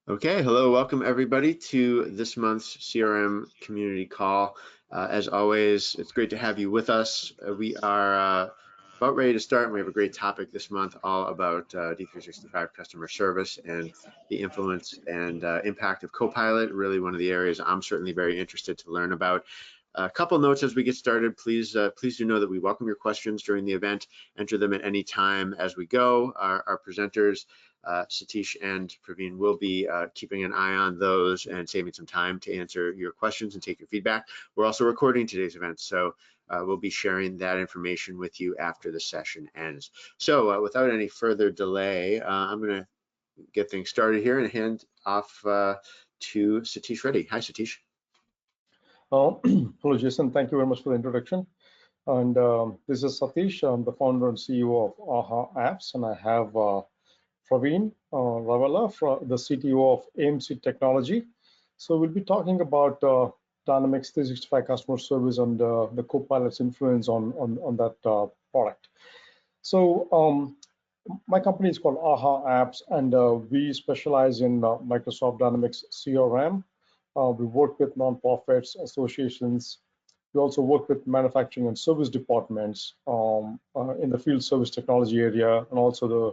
Okay, hello, welcome everybody to this month's CRM community call. As always, it's great to have you with us. We are about ready to start, and we have a great topic this month all about D365 customer service and the influence and impact of Copilot, really one of the areas I'm certainly very interested to learn about. A couple notes as we get started. Please do know that we welcome your questions during the event. Enter them at any time as we go. Our presenters, Satish and Praveen, will be keeping an eye on those and saving some time to answer your questions and take your feedback. We're also recording today's event, so we'll be sharing that information with you after the session ends. So without any further delay, I'm going to get things started here and hand off to Satish Reddy. Hi, Satish. Hello, Jason. Thank you very much for the introduction. And this is Satish. I'm the founder and CEO of AHA Apps, and I have Praveen Ravela, the CTO of AMC Technology. So we'll be talking about Dynamics 365 customer service and the Copilot's influence on that product. So my company is called AHA Apps, and we specialize in Microsoft Dynamics CRM. We work with nonprofits, associations. We also work with manufacturing and service departments in the field service technology area, and also the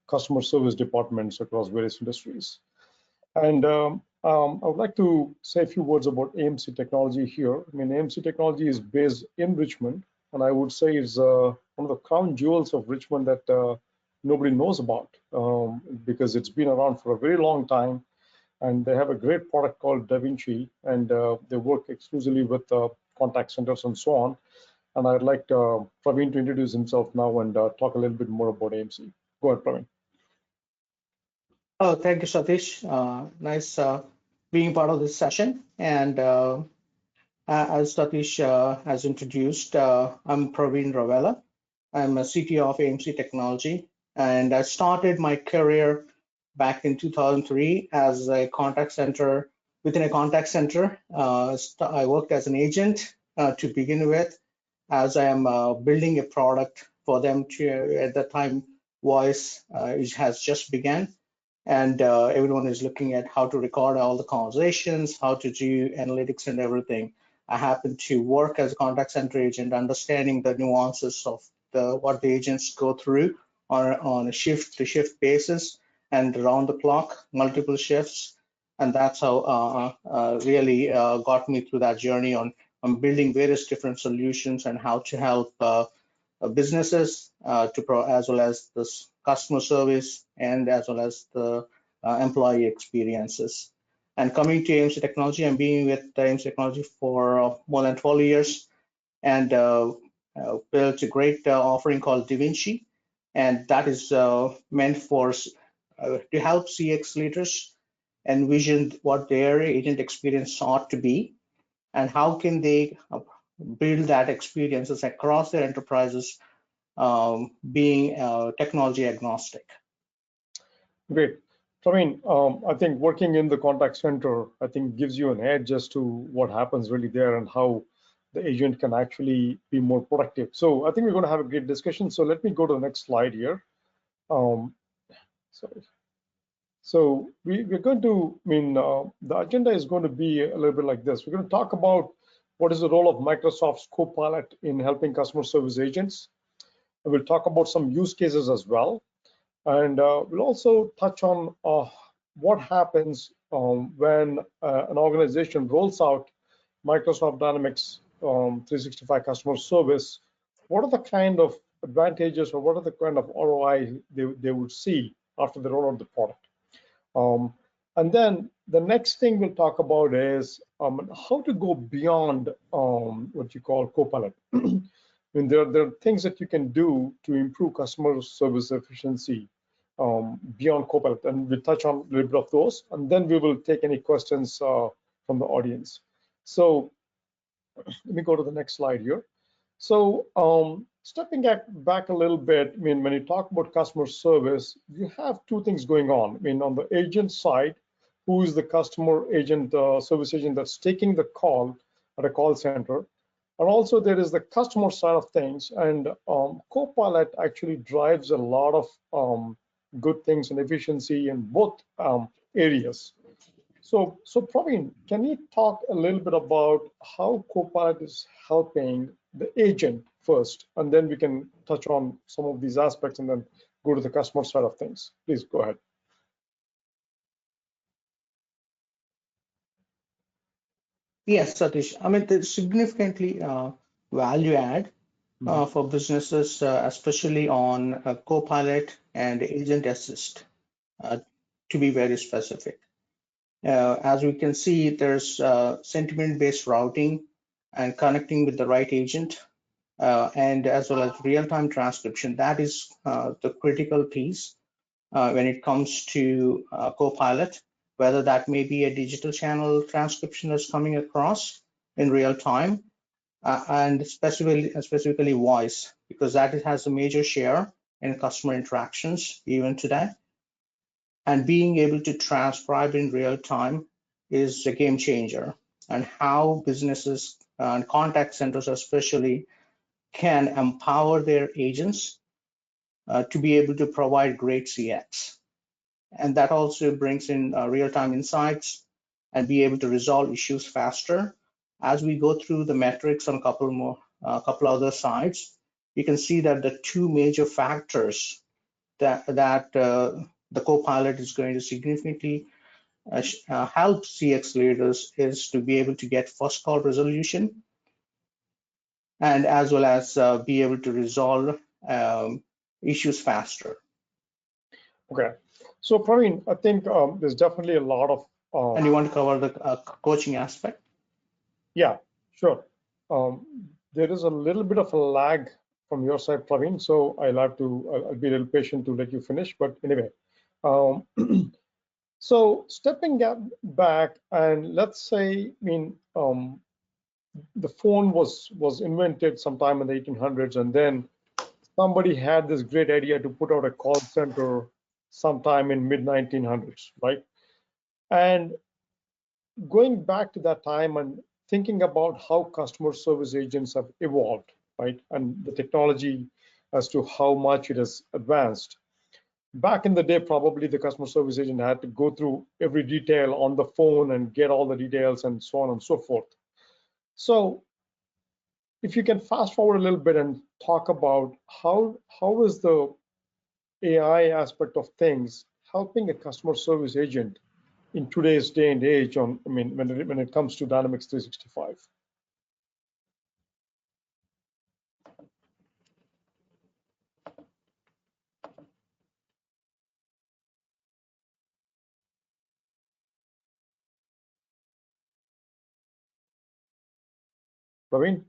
customer service departments across various industries. And I would like to say a few words about AMC Technology here. I mean, AMC Technology is based in Richmond, and I would say it's one of the crown jewels of Richmond that nobody knows about because it's been around for a very long time. And they have a great product called DaVinci, and they work exclusively with contact centers and so on. And I'd like Praveen to introduce himself now and talk a little bit more about AMC. Go ahead, Praveen. Oh, thank you, Satish. Nice being part of this session. And as Satish has introduced, I'm Praveen Ravela. I'm a CTO of AMC Technology, and I started my career back in 2003 as a contact center. Within a contact center, I worked as an agent to begin with, as I am building a product for them to, at that time, voice has just begun. And everyone is looking at how to record all the conversations, how to do analytics and everything. I happen to work as a contact center agent, understanding the nuances of what the agents go through on a shift-to-shift basis, and around the clock, multiple shifts. And that's how really got me through that journey on building various different solutions and how to help businesses as well as the customer service and as well as the employee experiences. And coming to AMC Technology, I'm being with AMC Technology for more than 12 years and built a great offering called DaVinci. And that is meant for to help CX leaders envision what their agent experience ought to be and how can they build that experiences across their enterprises, being technology agnostic. Great. I think working in the contact center, I think gives you an edge as to what happens really there and how the agent can actually be more productive. So I think we're going to have a great discussion. So let me go to the next slide here. Sorry. So we're going to, the agenda is going to be a little bit like this. We're going to talk about what is the role of Microsoft's Copilot in helping customer service agents. And we'll talk about some use cases as well. And we'll also touch on what happens when an organization rolls out Microsoft Dynamics 365 customer service. What are the kind of advantages or what are the kind of ROI they would see after they roll out the product? And then the next thing we'll talk about is how to go beyond what you call Copilot. There are things that you can do to improve customer service efficiency beyond Copilot, and we'll touch on a little bit of those, and then we will take any questions from the audience. So let me go to the next slide here. So stepping back a little bit, when you talk about customer service, you have two things going on. On the agent side, who is the customer agent, service agent that's taking the call at a call center, and also there is the customer side of things. And Copilot actually drives a lot of good things and efficiency in both areas. So Praveen, can you talk a little bit about how Copilot is helping the agent first, and then we can touch on some of these aspects and then go to the customer side of things. Please go ahead. Yes, Satish. I mean, there's significantly value add for businesses, especially on Copilot and Agent Assist, uh, to be very specific. As we can see, there's sentiment-based routing and connecting with the right agent, and as well as real-time transcription. That is the critical piece when it comes to Copilot, whether that may be a digital channel transcription that's coming across in real time, and specifically voice, because that has a major share in customer interactions even today. And being able to transcribe in real time is a game changer, and how businesses and contact centers especially can empower their agents to be able to provide great CX. And that also brings in real-time insights and be able to resolve issues faster. As we go through the metrics on a couple other sides, you can see that the two major factors that the Copilot is going to significantly help CX leaders is to be able to get first call resolution, and as well as be able to resolve issues faster. Okay. So Praveen, I think there's definitely a lot of. And you want to cover the coaching aspect? Yeah, sure. There is a little bit of a lag from your side, Praveen, so I'll be a little patient to let you finish. But anyway, um, so stepping back, and let's say, the phone was invented sometime in the 1800s, and then somebody had this great idea to put out a call center sometime in mid 1900s, right? And going back to that time and thinking about how customer service agents have evolved, right? And the technology as to how much it has advanced. Back in the day, probably the customer service agent had to go through every detail on the phone and get all the details and so on and so forth. So if you can fast forward a little bit and talk about how is the AI aspect of things helping a customer service agent in today's day and age when it comes to Dynamics 365. Praveen?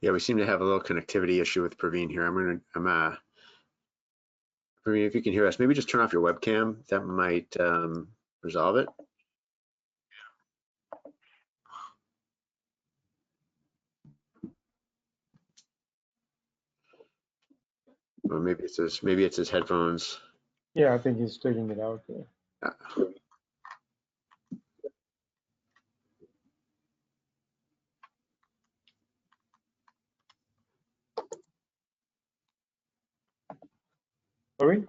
Yeah, we seem to have a little connectivity issue with Praveen here. Praveen, if you can hear us, maybe just turn off your webcam. That might resolve it. Or maybe it's his headphones. Yeah, I think he's taking it out there. Praveen?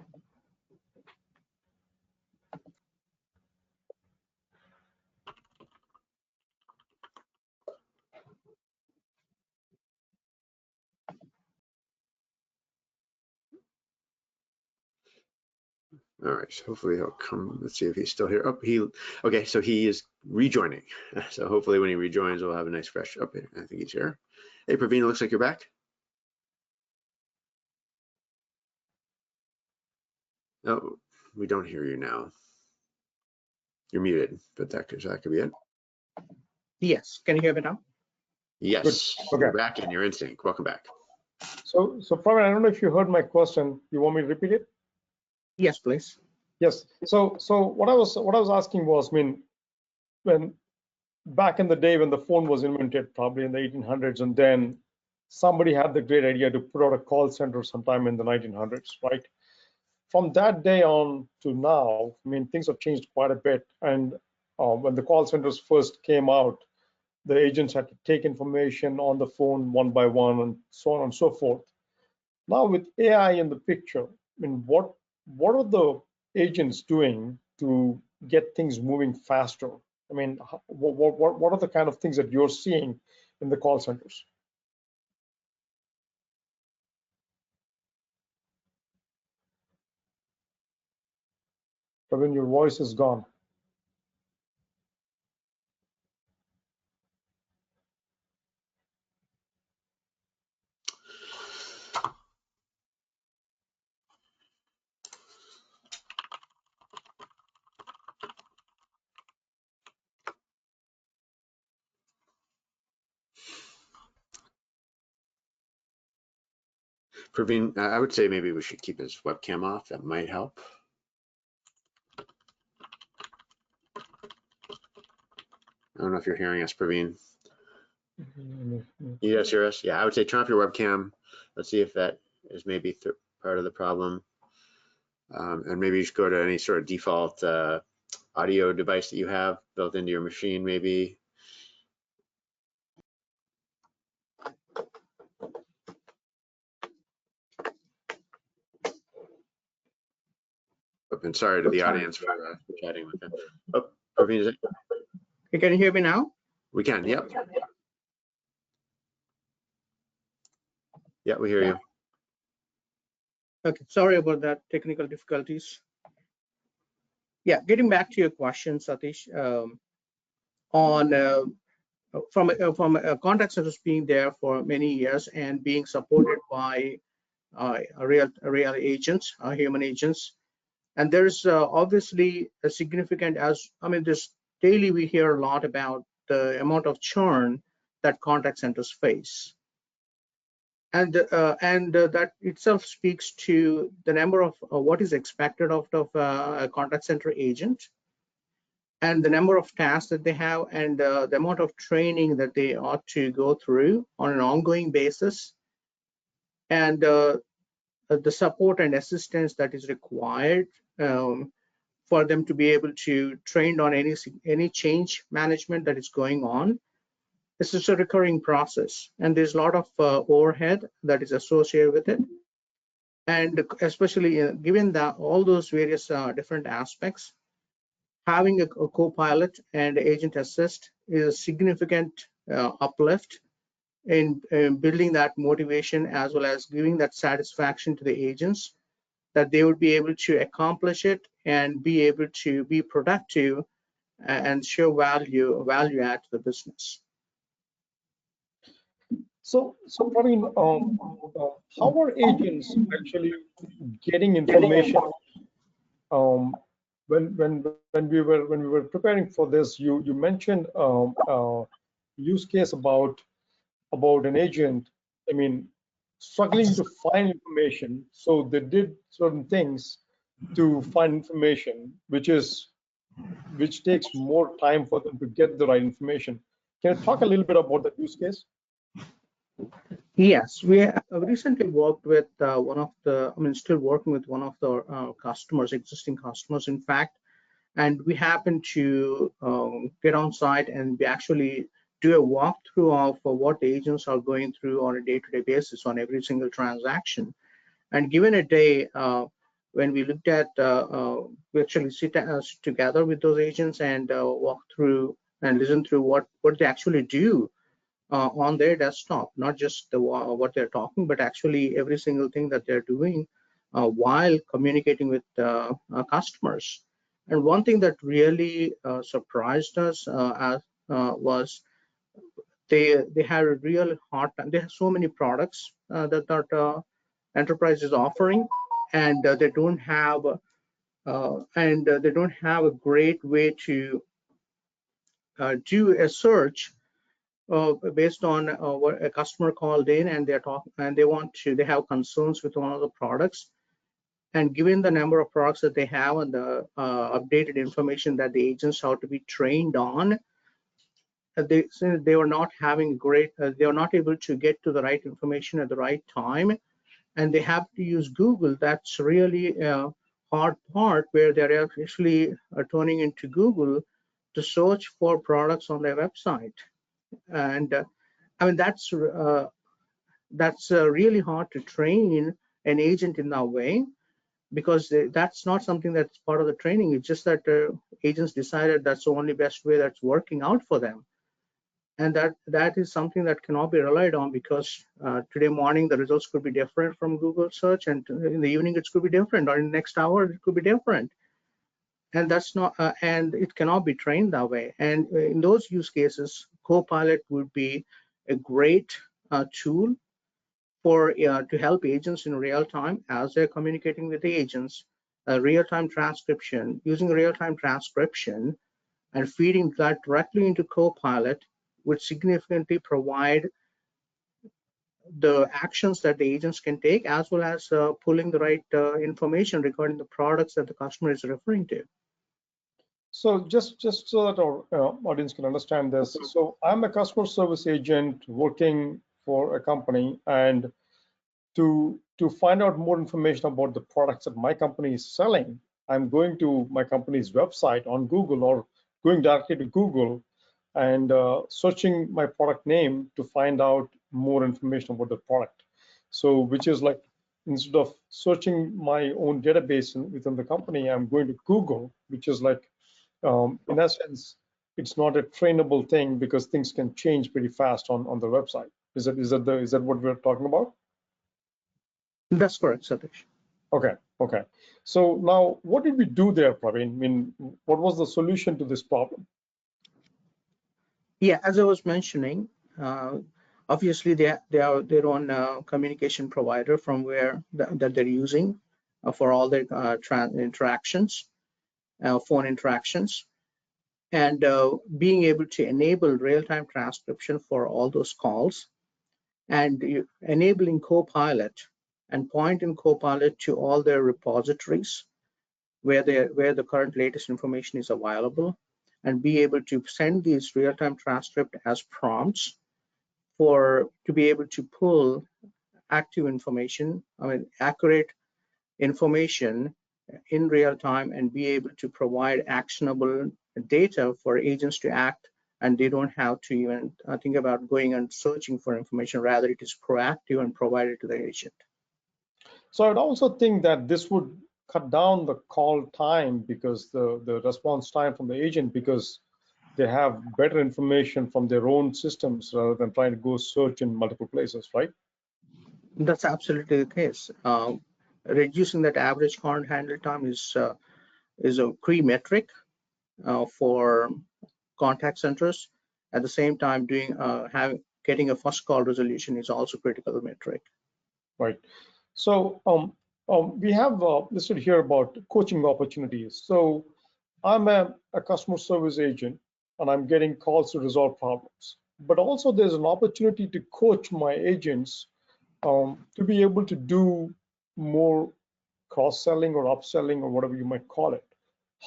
All right, so hopefully he'll come. Let's see if he's still here. Okay, so he is rejoining. So hopefully when he rejoins, we'll have a nice fresh. I think he's here. Hey, Praveen, it looks like you're back. Oh, we don't hear you now. You're muted, but that could be it. Yes. Can you hear me now? Yes. Good. Okay. You're back and you're in sync. Welcome back. So Praveen, I don't know if you heard my question. You want me to repeat it? Yes, please. Yes. So what I was asking was, when back in the day when the phone was invented, probably in the 1800s, and then somebody had the great idea to put out a call center sometime in the 1900s, right? From that day on to now, things have changed quite a bit. And when the call centers first came out, the agents had to take information on the phone one by one and so on and so forth. Now with AI in the picture, I mean, what are the agents doing to get things moving faster? I mean, what are the kind of things that you're seeing in the call centers? Praveen, your voice is gone. Praveen, I would say maybe we should keep his webcam off. That might help. I don't know if you're hearing us, Praveen. You guys hear us? Yeah, I would say turn off your webcam. Let's see if that is maybe part of the problem. And maybe you should go to any sort of default audio device that you have built into your machine, maybe. And sorry to the audience for chatting with them. Oh, Praveen, is it? Can you hear me now? We can, yep. Yeah, we hear you. Okay, sorry about that, technical difficulties. Yeah, getting back to your question, Satish, on from a contact centers being there for many years and being supported by real agents, human agents, and there's obviously a significant, this daily we hear a lot about the amount of churn that contact centers face. And that itself speaks to the number of what is expected of a contact center agent, and the number of tasks that they have, and the amount of training that they ought to go through on an ongoing basis, and the support and assistance that is required for them to be able to train on any change management that is going on. This is a recurring process, and there's a lot of overhead that is associated with it. And especially given that all those various different aspects, having a Copilot and Agent Assist is a significant uplift in building that motivation, as well as giving that satisfaction to the agents that they would be able to accomplish it and be able to be productive and show value add to the business. So Praveen, how are agents actually getting information? When we were preparing for this, you mentioned use case about an agent. I mean, struggling to find information, so they did certain things to find information, which takes more time for them to get the right information. Can you talk a little bit about that use case? Yes, we recently worked with still working with one of the customers, existing customers, in fact, and we happened to get on site and we actually do a walkthrough of what agents are going through on a day-to-day basis on every single transaction. And given a day, when we looked at, we actually sit together with those agents and walk through and listen through what they actually do on their desktop, not just what they're talking, but actually every single thing that they're doing while communicating with customers. And one thing that really surprised us was they had a real hard time. They have so many products that enterprise is offering, and they don't have a great way to do a search based on what a customer called in and they have concerns with one of the products, and given the number of products that they have and the updated information that the agents have to be trained on, they were not having they were not able to get to the right information at the right time, and they have to use Google. That's really a hard part, where they're actually turning into Google to search for products on their website. And I mean, that's really hard to train an agent in that way, because that's not something that's part of the training. It's just that agents decided that's the only best way that's working out for them. And that is something that cannot be relied on, because today morning the results could be different from Google search, and in the evening it could be different, or in the next hour it could be different. And that's not, and it cannot be trained that way. And in those use cases, Copilot would be a great tool for to help agents in real time as they're communicating with the agents. Real-time transcription, using real-time transcription and feeding that directly into Copilot would significantly provide the actions that the agents can take, as well as pulling the right information regarding the products that the customer is referring to. So just so that our audience can understand this, so I'm a customer service agent working for a company, and to find out more information about the products that my company is selling, I'm going to my company's website on Google, or going directly to Google and searching my product name to find out more information about the product. So which is like, instead of searching my own database within the company, I'm going to Google, which is like, in essence, it's not a trainable thing, because things can change pretty fast on the website. Is that what we're talking about? That's correct, Satish. Okay. So now, what did we do there, Praveen? I mean, what was the solution to this problem? Yeah, as I was mentioning, obviously they are their own communication provider from where that they're using for all their interactions, phone interactions, and being able to enable real-time transcription for all those calls, and enabling Copilot and pointing Copilot to all their repositories where the current latest information is available, and be able to send these real-time transcript as prompts to be able to pull active information, I mean accurate information in real time, and be able to provide actionable data for agents to act, and they don't have to even think about going and searching for information. Rather, it is proactive and provided to the agent. So I'd also think that this would cut down the call time, because the response time from the agent, because they have better information from their own systems rather than trying to go search in multiple places, right? That's absolutely the case. Reducing that average call handle time is a key metric for contact centers. At the same time, getting a first call resolution is also critical metric. Right. So we have listed here about coaching opportunities. So I'm a customer service agent, and I'm getting calls to resolve problems. But also there's an opportunity to coach my agents to be able to do more cross-selling or upselling, or whatever you might call it.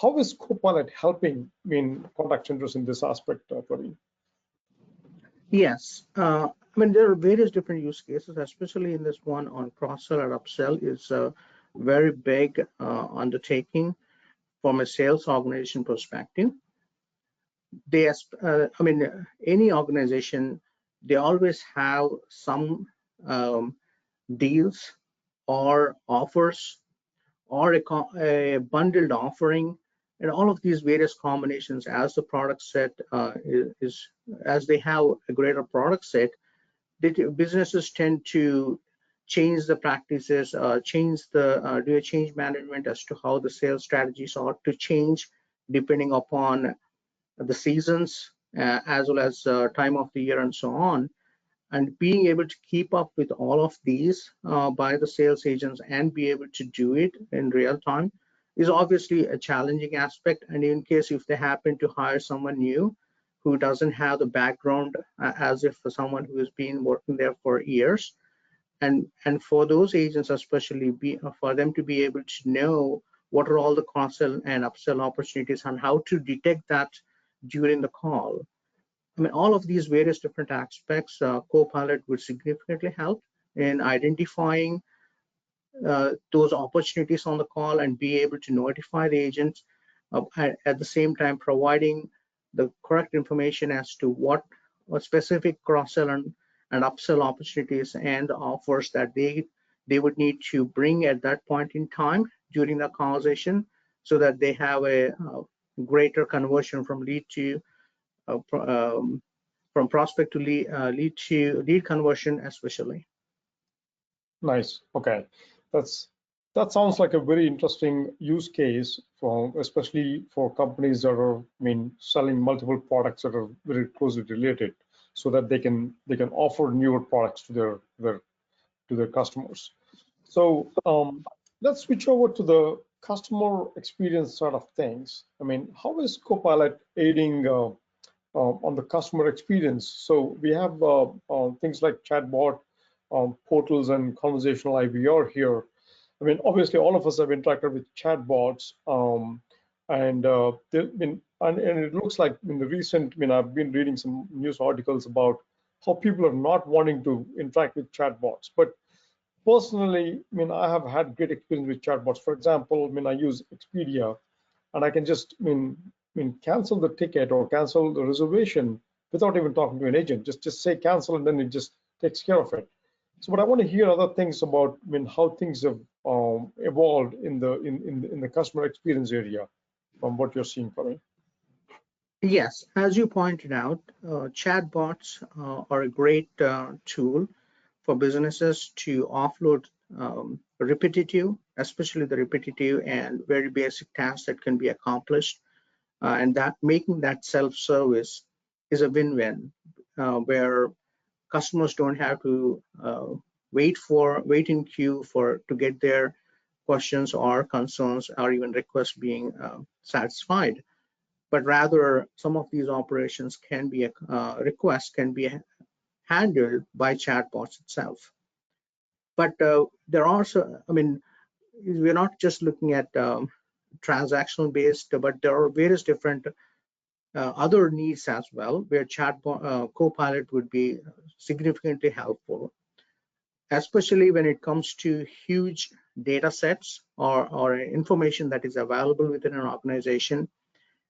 How is Copilot helping contact centers in this aspect, Praveen? Yes, I mean, there are various different use cases, especially in this one on cross-sell or upsell is a very big undertaking from a sales organization perspective. I mean, any organization, they always have some deals or offers, or a bundled offering, and all of these various combinations as the product set as they have a greater product set, businesses tend to change the practices, do a change management as to how the sales strategies ought to change depending upon the seasons, as well as time of the year and so on. And being able to keep up with all of these by the sales agents and be able to do it in real time is obviously a challenging aspect. And in case if they happen to hire someone new who doesn't have the background as if for someone who has been working there for years, and for those agents especially, for them to be able to know what are all the cross-sell and upsell opportunities and how to detect that during the call. I mean, all of these various different aspects, Copilot would significantly help in identifying those opportunities on the call and be able to notify the agents, at the same time providing the correct information as to what specific cross-sell and upsell opportunities and offers that they would need to bring at that point in time during the conversation, so that they have a greater conversion from lead to from prospect to lead conversion especially. Nice. Okay, that sounds like a very interesting use case for, especially for companies that are, selling multiple products that are very closely related, so that they can offer newer products to their customers. So let's switch over to the customer experience side of things. How is Copilot aiding on the customer experience? So we have things like chatbot portals and conversational IVR here. Obviously, all of us have interacted with chatbots, and it looks like in the recent, I've been reading some news articles about how people are not wanting to interact with chatbots. But personally, I have had great experience with chatbots. For example, I use Expedia, and I can just, cancel the ticket or cancel the reservation without even talking to an agent. Just say cancel, and then it just takes care of it. So, but I want to hear other things about, how things have evolved in the customer experience area from what you're seeing, Praveen. Yes, as you pointed out, chatbots are a great tool for businesses to offload repetitive, especially the repetitive and very basic tasks that can be accomplished, and that making that self-service is a win-win, where customers don't have to wait in queue to get their questions or concerns or even requests being satisfied, but rather some of these operations can be requests can be handled by chatbots itself. But there are also, we're not just looking at transactional based, but there are various different other needs as well, where chatbot Copilot would be significantly helpful, especially when it comes to huge data sets or information that is available within an organization,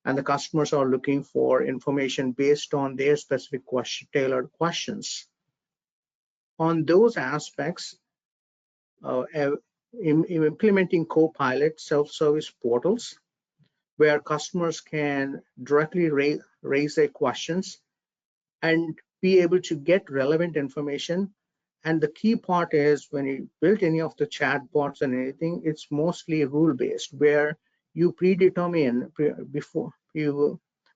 and the customers are looking for information based on their specific tailored questions. On those aspects, implementing Copilot self-service portals where customers can directly raise their questions and be able to get relevant information. And the key part is, when you build any of the chatbots and anything, it's mostly rule-based, where you predetermine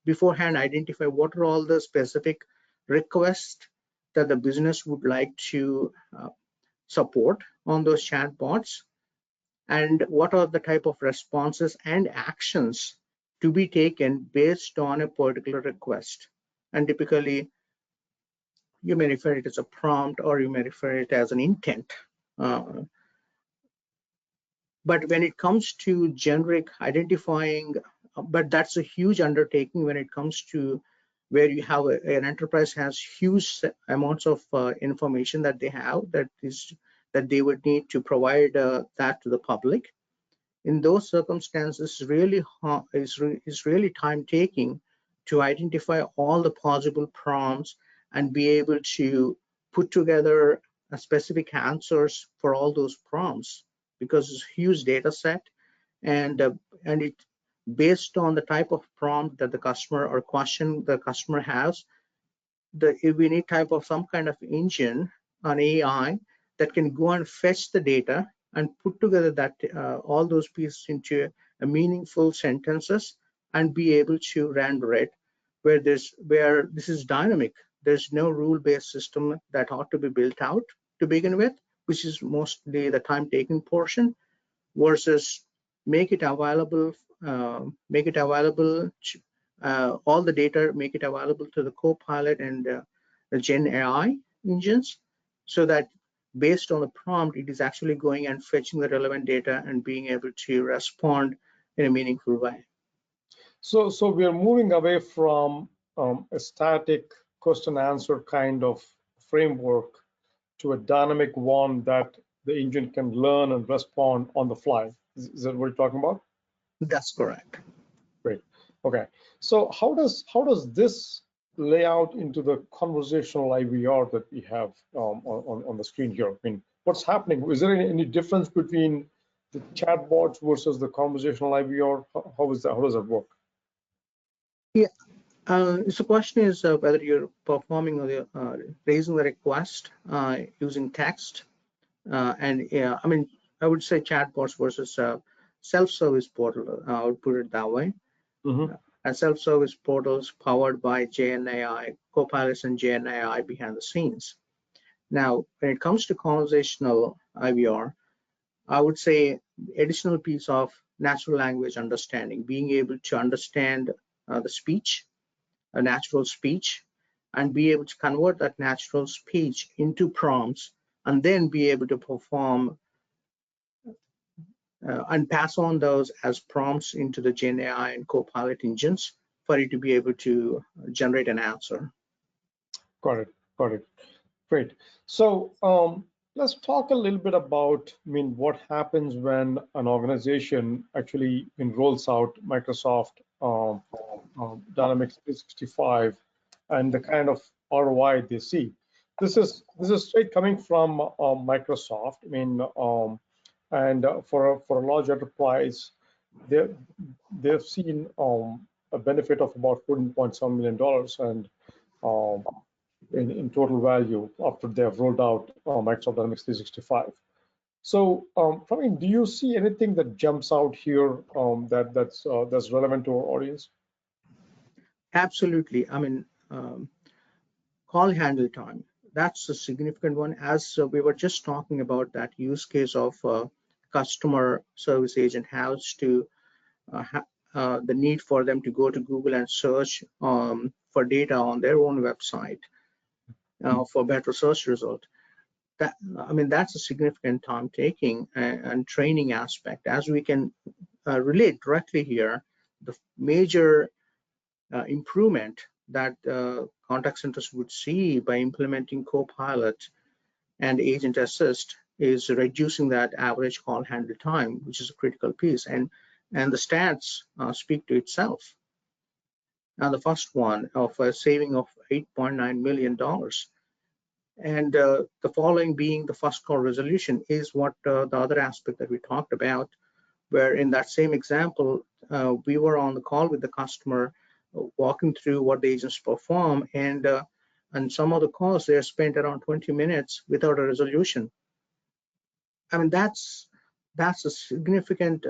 beforehand identify what are all the specific requests that the business would like to support on those chatbots, and what are the type of responses and actions to be taken based on a particular request. And typically, you may refer it as a prompt, or you may refer it as an intent. But when it comes to generic identifying, but that's a huge undertaking when it comes to where you have an enterprise has huge amounts of information that they have that they would need to provide that to the public. In those circumstances, is really time taking to identify all the possible prompts and be able to put together specific answers for all those prompts, because it's a huge data set, and it based on the type of prompt that the customer or question the customer has, we need type of some kind of engine, an AI, that can go and fetch the data and put together that all those pieces into a meaningful sentences and be able to render it, where this is dynamic. There's no rule-based system that ought to be built out to begin with, which is mostly the time-taking portion, versus make it available all the data, make it available to the Copilot and the Gen AI engines, so that based on the prompt, it is actually going and fetching the relevant data and being able to respond in a meaningful way. So we are moving away from a static question answer kind of framework to a dynamic one that the engine can learn and respond on the fly. Is that what you're talking about? That's correct. Great. Okay. So how does this lay out into the conversational IVR that we have on the screen here? I mean, what's happening? Is there any difference between the chatbots versus the conversational IVR? How is that? How does that work? Yeah. So the question is whether you're performing or raising the request using text. And yeah, I mean, I would say chatbots versus self-service portal. I would put it that way. Mm-hmm. And self-service portals powered by GenAI, Copilots and GenAI behind the scenes. Now, when it comes to conversational IVR, I would say additional piece of natural language understanding, being able to understand the speech, a natural speech, and be able to convert that natural speech into prompts, and then be able to perform and pass on those as prompts into the GenAI and Copilot engines for you to be able to generate an answer. Got it. Got it. Great. So let's talk a little bit about, I mean, what happens when an organization actually rolls out Microsoft Dynamics 365 and the kind of ROI they see. This is straight coming from Microsoft. I mean, and for a large enterprise, they've seen a benefit of about $14.7 million and in total value after they have rolled out Microsoft Dynamics 365. So, Praveen, do you see anything that jumps out here that's relevant to our audience? Absolutely. I mean, call handle time. That's a significant one. As we were just talking about that use case of customer service agent has to the need for them to go to Google and search for data on their own website for better search result. That, I mean, that's a significant time taking and training aspect. As we can relate directly here, the major improvement that contact centers would see by implementing Copilot and Agent Assist is reducing that average call handle time, which is a critical piece. And the stats speak to itself. Now, the first one of a saving of $8.9 million. And the following being the first call resolution is what the other aspect that we talked about, where in that same example, we were on the call with the customer, walking through what the agents perform, and some of the calls they spent around 20 minutes without a resolution. I mean, that's a significant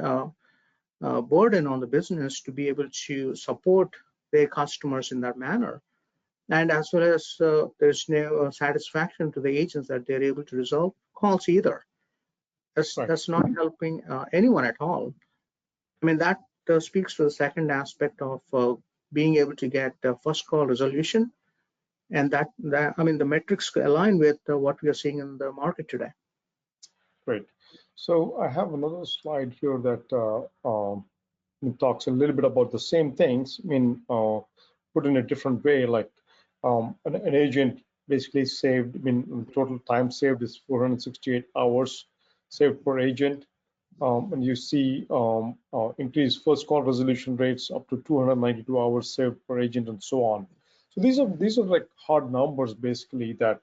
burden on the business to be able to support their customers in that manner. And as well as there's no satisfaction to the agents that they're able to resolve calls either. That's not helping anyone at all. I mean, that speaks to the second aspect of being able to get first call resolution, and that I mean the metrics align with what we are seeing in the market today. Great. So I have another slide here that talks a little bit about the same things. I mean, put in a different way, like an agent basically saved, I mean, total time saved is 468 hours saved per agent. And you see increased first call resolution rates up to 292 hours saved per agent and so on. So these are like hard numbers basically that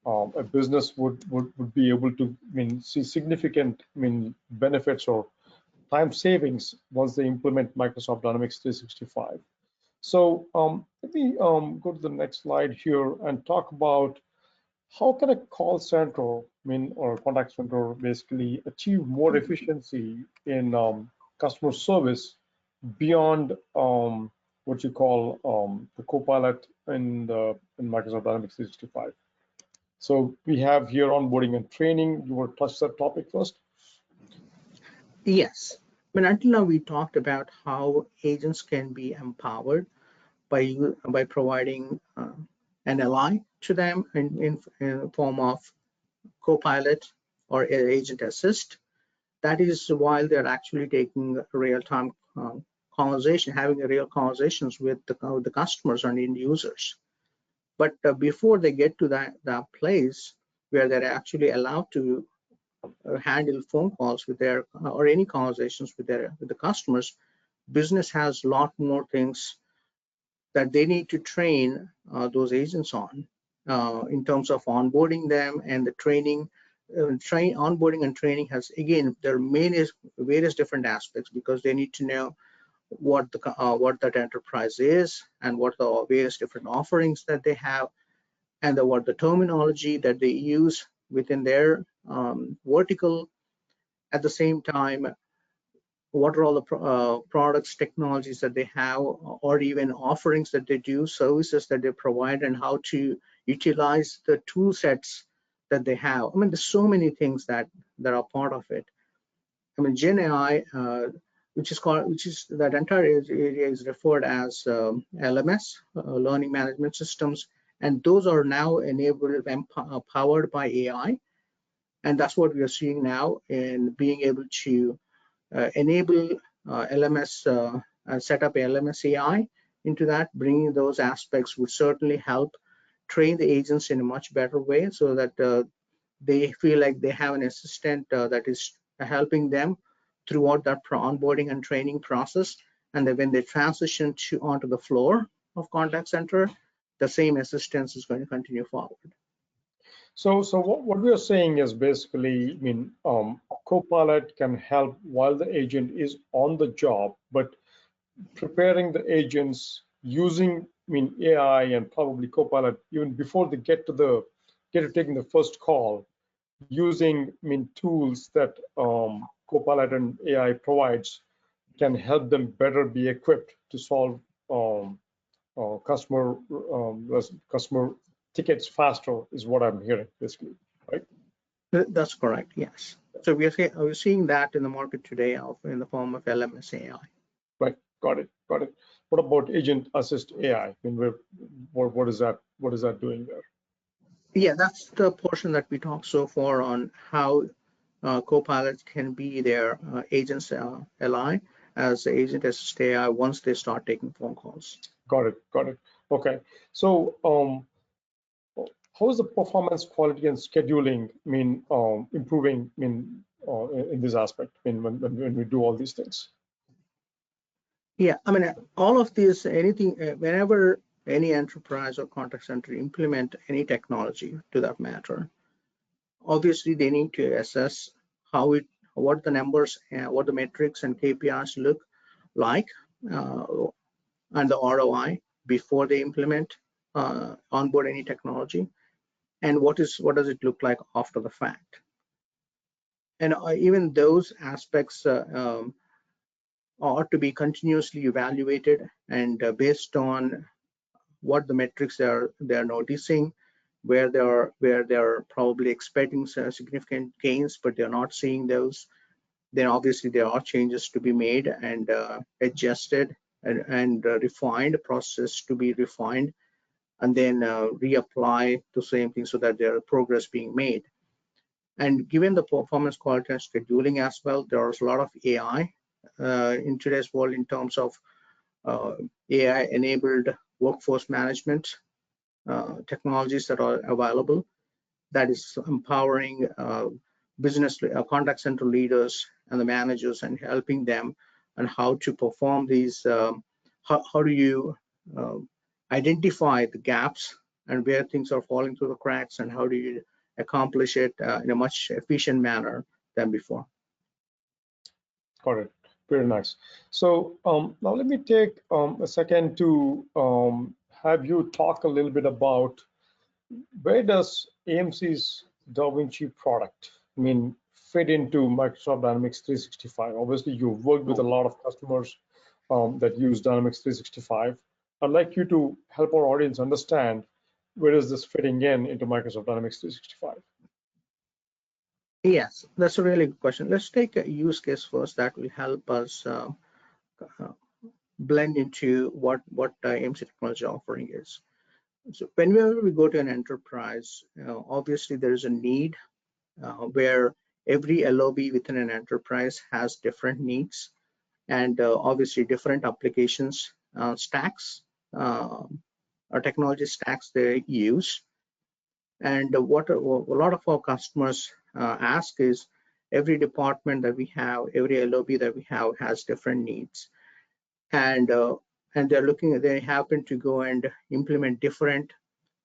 a business would be able to, I mean, see significant, I mean, benefits or time savings once they implement Microsoft Dynamics 365. So let me go to the next slide here and talk about how can a call center, I mean, or a contact center basically achieve more efficiency in customer service beyond what you call the Copilot in Microsoft Dynamics 365. So we have here onboarding and training. You want to touch that topic first? Yes. I mean, until now we talked about how agents can be empowered by providing an ally to them in the form of Copilot or Agent Assist. That is while they're actually taking real-time conversation, having real conversations with the customers and end users. But before they get to that place where they're actually allowed to handle phone calls with their or any conversations with the customers, business has a lot more things that they need to train those agents on in terms of onboarding them and the training. Onboarding and training has, again, there are various different aspects, because they need to know what that enterprise is and what the various different offerings that they have, and what the terminology that they use within their vertical. At the same time, what are all the products, technologies that they have, or even offerings that they do, services that they provide, and how to utilize the tool sets that they have. I mean, there's so many things that are part of it. I mean, Gen AI, which is that entire area is referred as LMS, learning management systems, and those are now enabled and powered by AI, and that's what we are seeing now in being able to enable LMS, set up LMS AI into that. Bringing those aspects would certainly help train the agents in a much better way, so that they feel like they have an assistant that is helping them throughout that onboarding and training process. And then when they transition onto the floor of contact center, the same assistance is going to continue forward. So what we are saying is basically, I mean, Copilot can help while the agent is on the job, but preparing the agents using, I mean, AI and probably Copilot even before they get to taking the first call, using, I mean, tools that Copilot and AI provides can help them better be equipped to solve customer tickets faster, is what I'm hearing, basically, right? That's correct, yes. So we're seeing that in the market today in the form of LMS AI. Right, got it. What about Agent Assist AI? I mean, what is that doing there? Yeah, that's the portion that we talked so far on how Copilot can be their agents ally as the Agent Assist AI once they start taking phone calls. Got it. Okay, so how is the performance, quality, and scheduling, I mean, improving, I mean, in this aspect, I mean, when we do all these things? Yeah, I mean, all of these, whenever any enterprise or contact center implement any technology to that matter, obviously they need to assess what the numbers, what the metrics and KPIs look like, and the ROI before they implement onboard any technology, and what does it look like after the fact. And even those aspects ought to be continuously evaluated, and based on what the metrics they're noticing, where they're probably expecting significant gains, but they're not seeing those, then obviously there are changes to be made and adjusted and refined, process to be refined, and then reapply the same thing so that there are progress being made. And given the performance, quality, and scheduling as well, there's a lot of AI in today's world in terms of AI-enabled workforce management technologies that are available, that is empowering business contact center leaders and the managers and helping them on how to perform these. How do you identify the gaps and where things are falling through the cracks, and how do you accomplish it in a much efficient manner than before? Got it. Very nice. So now let me take a second to have you talk a little bit about where does AMC's DaVinci product, I mean, fit into Microsoft Dynamics 365? Obviously, you've worked with a lot of customers that use Dynamics 365. I'd like you to help our audience understand where is this fitting into Microsoft Dynamics 365? Yes, that's a really good question. Let's take a use case first that will help us blend into what AMC Technology offering is. So whenever we go to an enterprise, obviously there is a need where every LOB within an enterprise has different needs, and obviously different applications stacks or technology stacks they use. And what a lot of our customers ask is, every department that we have, every LOB that we have has different needs. And and they happen to go and implement different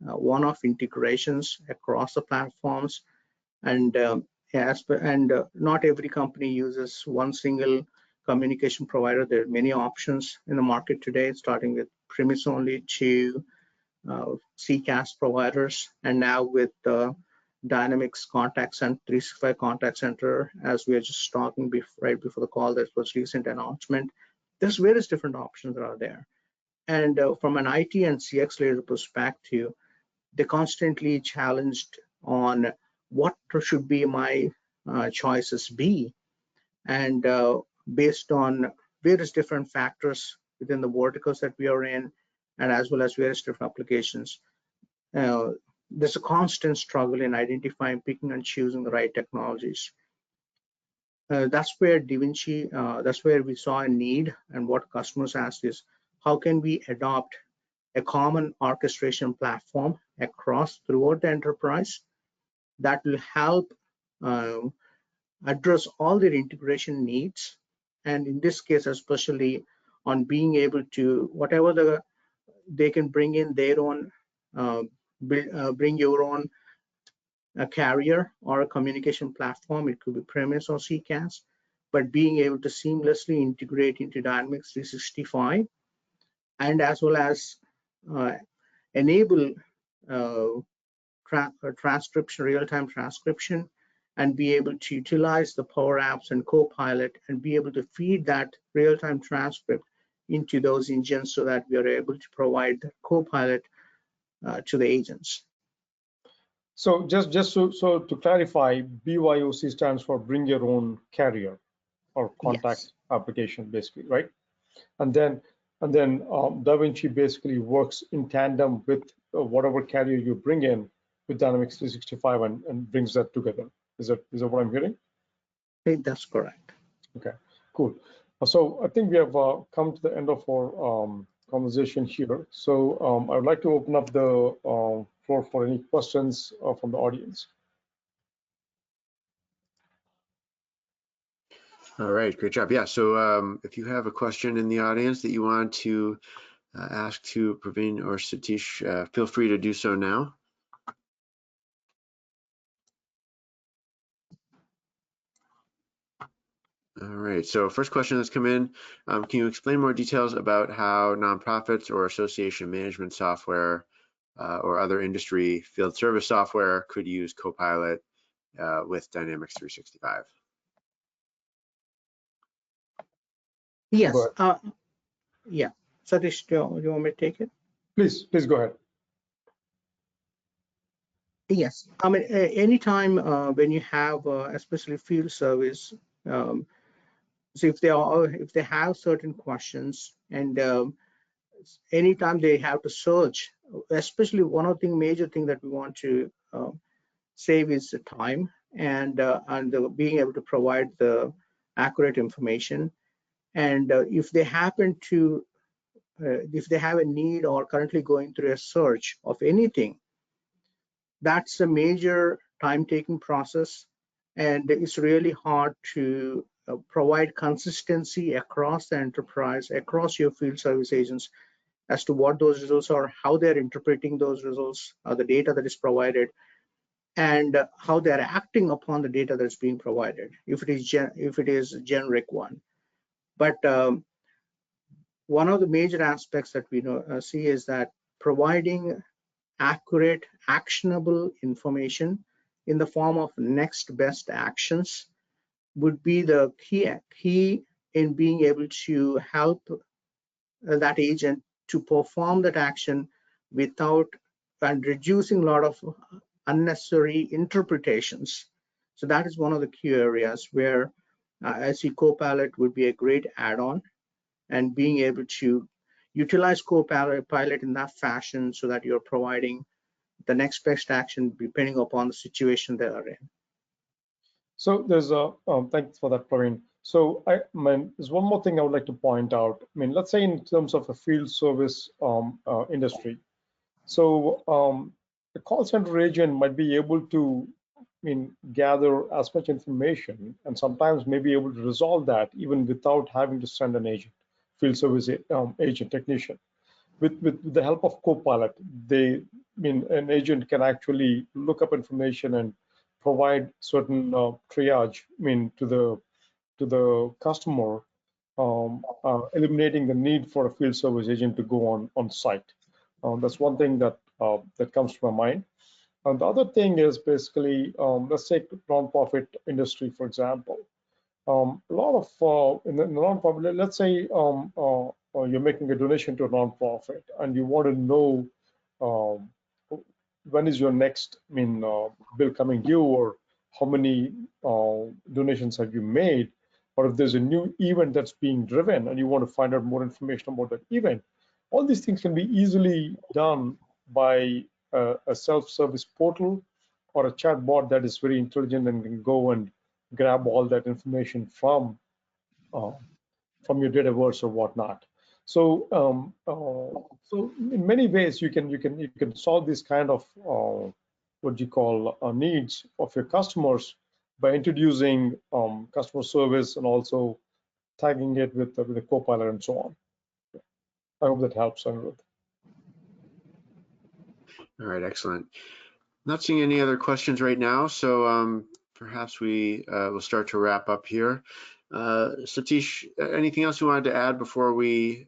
one-off integrations across the platforms, and not every company uses one single communication provider. There are many options in the market today, starting with premise-only to CCaaS providers, and now with Dynamics Contact Center, 365 Contact Center, as we are just talking right before the call, that was recent announcement. There's various different options that are there. And from an IT and CX layer perspective, they're constantly challenged on what should be my choices be, and based on various different factors within the verticals that we are in, and as well as various different applications. There's a constant struggle in identifying, picking and choosing the right technologies. That's where DaVinci, that's where we saw a need, and what customers asked is, how can we adopt a common orchestration platform throughout the enterprise that will help address all their integration needs, and in this case especially on being able to, whatever they can bring in their own, bring your own carrier or a communication platform. It could be premise or CCaaS, but being able to seamlessly integrate into Dynamics 365, and as well as enable transcription, real-time transcription, and be able to utilize the Power Apps and Copilot and be able to feed that real-time transcript into those engines so that we are able to provide the Copilot to the agents. So just so to clarify, BYOC stands for bring your own carrier or contact Yes. application, basically, right? And then DaVinci basically works in tandem with whatever carrier you bring in with Dynamics 365 and brings that together. Is that what I'm hearing? I think that's correct. Okay, cool. So I think we have come to the end of our conversation here. So I would like to open up the floor for any questions from the audience. All right, great job. Yeah, so if you have a question in the audience that you want to ask to Praveen or Satish, feel free to do so now. All right, so first question that's come in, can you explain more details about how nonprofits or association management software or other industry field service software could use Copilot with Dynamics 365? Yes. Yeah. Satish, do you want me to take it? Please go ahead. Yes. I mean, anytime when you have, especially field service, so if they have certain questions, and anytime they have to search, especially one of the major thing that we want to save is the time, and being able to provide the accurate information. And if they happen to, if they have a need or currently going through a search of anything, that's a major time-taking process, and it's really hard to provide consistency across the enterprise, across your field service agents, as to what those results are, how they're interpreting those results, the data that is provided, and how they're acting upon the data that's being provided, if it is a generic one. But one of the major aspects that we see is that providing accurate, actionable information in the form of next best actions would be the key in being able to help that agent to perform that action without and reducing a lot of unnecessary interpretations. So that is one of the key areas where I see Copilot would be a great add-on, and being able to utilize Copilot in that fashion so that you're providing the next best action depending upon the situation they are in. So there's thanks for that, Praveen. So there's one more thing I would like to point out. I mean, let's say in terms of a field service industry, so the call center agent might be able to, gather as much information and sometimes may be able to resolve that even without having to send an agent, field service agent technician. With the help of Copilot, an agent can actually look up information and provide certain triage, to the customer, eliminating the need for a field service agent to go on site. That's one thing that that comes to my mind. And the other thing is basically, let's take nonprofit industry, for example. A lot of in the nonprofit, let's say you're making a donation to a nonprofit and you want to know um, when is your next bill coming due, or how many donations have you made, or if there's a new event that's being driven and you want to find out more information about that event. All these things can be easily done by a self-service portal or a chatbot that is very intelligent and can go and grab all that information from your dataverse or whatnot. So so in many ways you can solve this kind of what you call needs of your customers by introducing customer service and also tagging it with the Copilot and so on. I hope that helps, Anirudh. All right, excellent. Not seeing any other questions right now, so perhaps we will start to wrap up here. Satish, anything else you wanted to add before we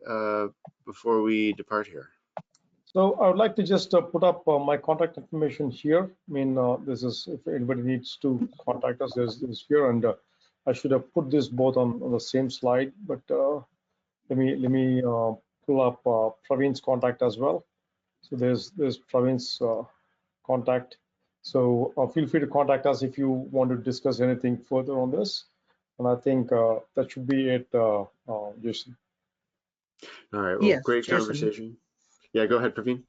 depart here? So I would like to just put up my contact information here. This is, if anybody needs to contact us, there's here, and I should have put this both on the same slide, but let me pull up Praveen's contact as well. So there's Praveen's contact. So feel free to contact us if you want to discuss anything further on this. And I think that should be it, Jason. All right, well, Yes, great Jason. conversation. Yeah, go ahead, Praveen.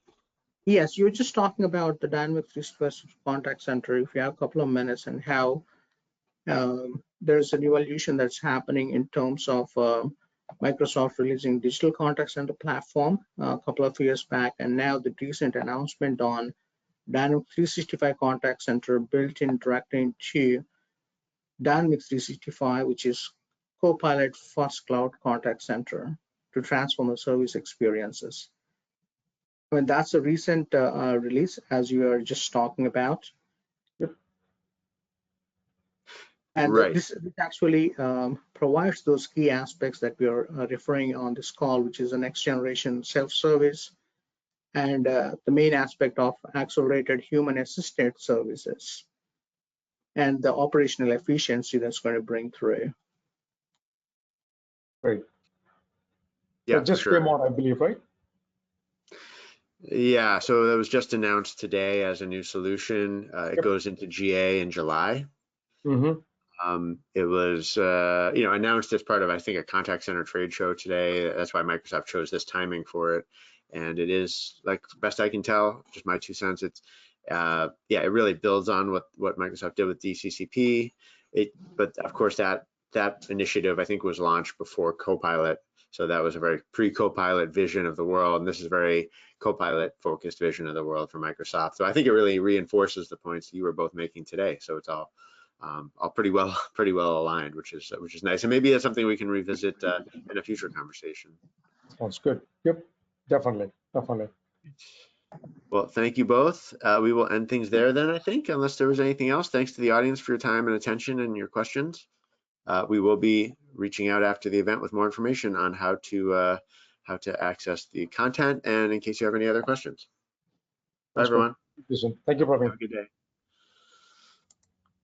Yes, you were just talking about the Dynamics 365 Contact Center. If you have a couple of minutes, and how there's an evolution that's happening in terms of Microsoft releasing digital contact center platform a couple of years back, and now the recent announcement on Dynamics 365 Contact Center built in directly into Dynamics 365, which is Copilot First Cloud Contact Center to transform the service experiences. I mean, that's a recent release, as you were just talking about. Yep. And right. this actually provides those key aspects that we are referring on this call, which is the next generation self-service, and the main aspect of accelerated human-assisted services, and the operational efficiency that's going to bring through. Right. Yeah, That just for sure. came out, I believe, right? Yeah, so that was just announced today as a new solution. It Yep. goes into GA in July. Mm-hmm. It was announced as part of, I think, a contact center trade show today. That's why Microsoft chose this timing for it. And it is, like, best I can tell, just my 2 cents, it's it really builds on what Microsoft did with DCCP. But of course that initiative, I think, was launched before Copilot. So that was a very pre-Copilot vision of the world, and this is a very Copilot focused vision of the world for Microsoft. So I think it really reinforces the points you were both making today. So it's all pretty well aligned, which is nice. And maybe that's something we can revisit in a future conversation. Sounds good. Yep, definitely. Well, thank you both. We will end things there then, I think, unless there was anything else. Thanks to the audience for your time and attention and your questions. We will be reaching out after the event with more information on how to access the content, and in case you have any other questions. Bye, everyone. Thank you, Praveen. Have a good day.